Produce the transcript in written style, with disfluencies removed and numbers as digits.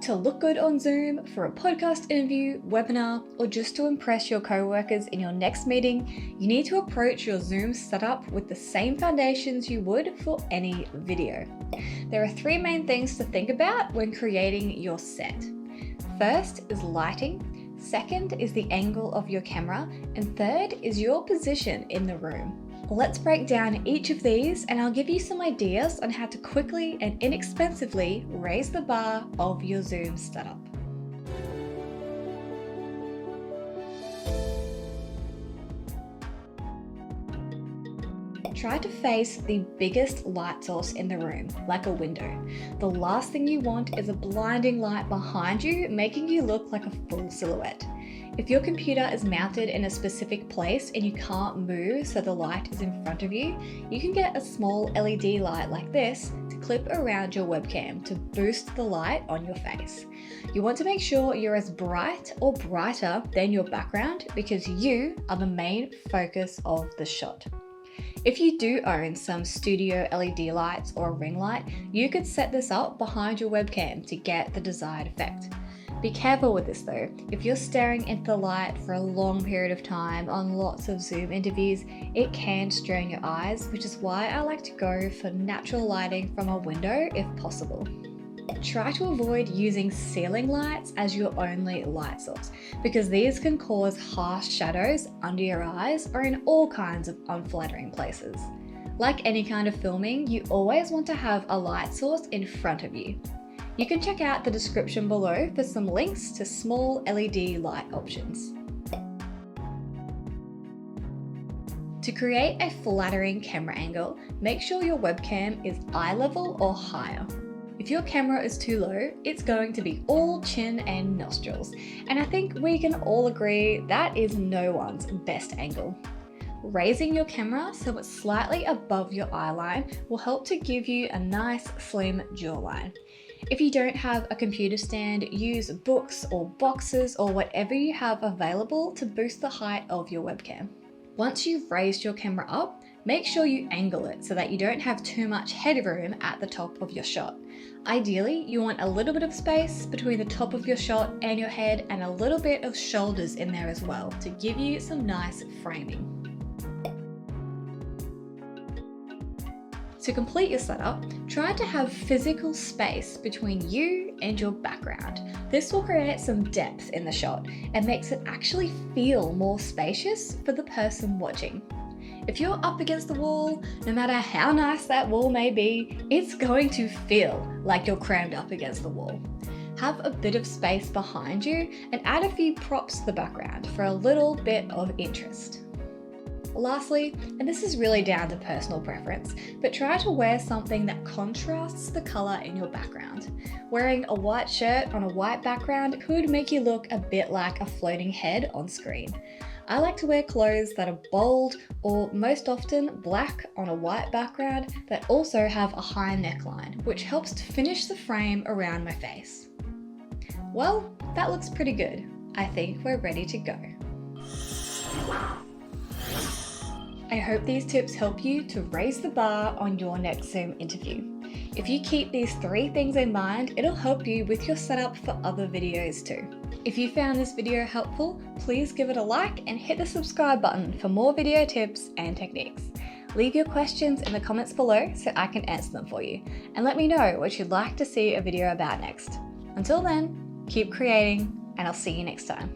to look good on Zoom for a podcast interview, webinar, or just to impress your co-workers in your next meeting, you need to approach your Zoom setup with the same foundations you would for any video. There are three main things to think about when creating your set. First is lighting, second is the angle of your camera, and third is your position in the room. Let's break down each of these and I'll give you some ideas on how to quickly and inexpensively raise the bar of your Zoom setup. Try to face the biggest light source in the room, like a window. The last thing you want is a blinding light behind you, making you look like a full silhouette. If your computer is mounted in a specific place and you can't move so the light is in front of you, you can get a small LED light like this to clip around your webcam to boost the light on your face. You want to make sure you're as bright or brighter than your background because you are the main focus of the shot. If you do own some studio LED lights or a ring light, you could set this up behind your webcam to get the desired effect. Be careful with this though. If you're staring into the light for a long period of time on lots of Zoom interviews, it can strain your eyes, which is why I like to go for natural lighting from a window if possible. Try to avoid using ceiling lights as your only light source because these can cause harsh shadows under your eyes or in all kinds of unflattering places. Like any kind of filming, you always want to have a light source in front of you. You can check out the description below for some links to small LED light options. To create a flattering camera angle, make sure your webcam is eye level or higher. If your camera is too low, it's going to be all chin and nostrils, and I think we can all agree that is no one's best angle. Raising your camera so it's slightly above your eye line will help to give you a nice slim jawline. If you don't have a computer stand, use books or boxes or whatever you have available to boost the height of your webcam. Once you've raised your camera up, make sure you angle it so that you don't have too much headroom at the top of your shot. Ideally, you want a little bit of space between the top of your shot and your head and a little bit of shoulders in there as well to give you some nice framing. To complete your setup, try to have physical space between you and your background. This will create some depth in the shot and makes it actually feel more spacious for the person watching. If you're up against the wall, no matter how nice that wall may be, it's going to feel like you're crammed up against the wall. Have a bit of space behind you and add a few props to the background for a little bit of interest. Lastly, and this is really down to personal preference, but try to wear something that contrasts the colour in your background. Wearing a white shirt on a white background could make you look a bit like a floating head on screen. I like to wear clothes that are bold or most often black on a white background that also have a high neckline, which helps to finish the frame around my face. Well, that looks pretty good. I think we're ready to go. I hope these tips help you to raise the bar on your next Zoom interview. If you keep these three things in mind, it'll help you with your setup for other videos too. If you found this video helpful, please give it a like and hit the subscribe button for more video tips and techniques. Leave your questions in the comments below so I can answer them for you, and let me know what you'd like to see a video about next. Until then, keep creating, and I'll see you next time.